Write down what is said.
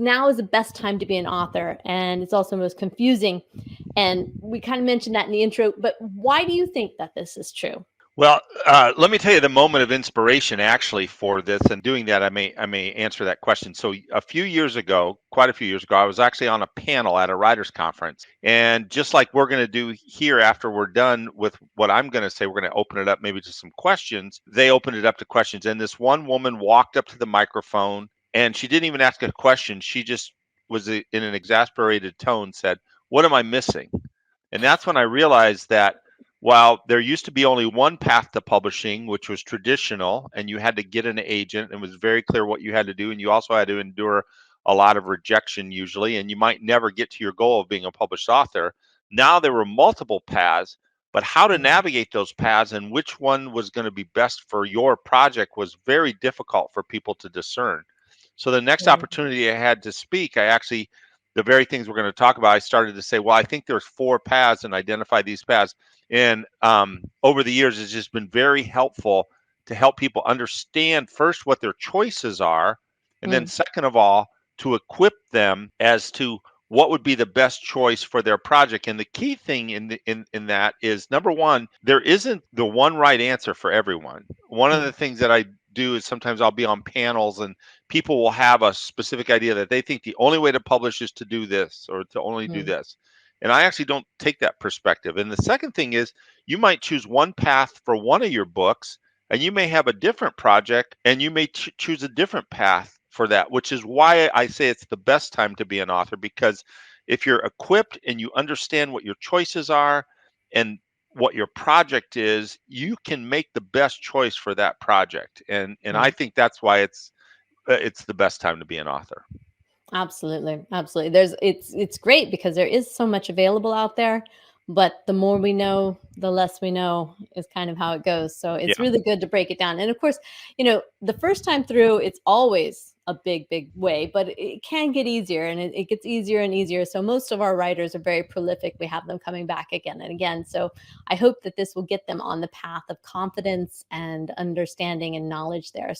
now is the best time to be an author, and it's also most confusing. And we kind of mentioned that in the intro, but why do you think that this is true? Well, let me tell you the moment of inspiration actually for this, and doing that, I may answer that question. So a few years ago, quite a few years ago, I was actually on a panel at a writers conference, and just like we're going to do here after we're done with what I'm going to say, we're going to open it up maybe to some questions. They opened it up to questions, and this one woman walked up to the microphone, and she didn't even ask a question. She just was in an exasperated tone said, "What am I missing?" And that's when I realized that while there used to be only one path to publishing, which was traditional, and you had to get an agent, and it was very clear what you had to do, and you also had to endure a lot of rejection usually, and you might never get to your goal of being a published author. Now there were multiple paths, but how to navigate those paths and which one was going to be best for your project was very difficult for people to discern. So the next Right. opportunity I had to speak, I actually, the very things we're going to talk about, I started to say, well, I think there's four paths and identify these paths. And over the years, it's just been very helpful to help people understand first what their choices are, and then Mm. second of all, to equip them as to what would be the best choice for their project. And the key thing in that is, number one, there isn't the one right answer for everyone. One of Mm. the things that I do is sometimes I'll be on panels and people will have a specific idea that they think the only way to publish is to do this or to only do Mm. this. And I actually don't take that perspective. And the second thing is, you might choose one path for one of your books, and you may have a different project, and you may choose a different path for that, which is why I say it's the best time to be an author, because if you're equipped and you understand what your choices are and what your project is, you can make the best choice for that project. And I Right. think that's why it's the best time to be an author. Absolutely. Absolutely. It's great because there is so much available out there, but the more we know, the less we know is kind of how it goes. So it's Yeah. really good to break it down. And of course, the first time through, it's always a big, big way, but it can get easier, and it gets easier and easier. So most of our writers are very prolific. We have them coming back again and again. So I hope that this will get them on the path of confidence and understanding and knowledge there.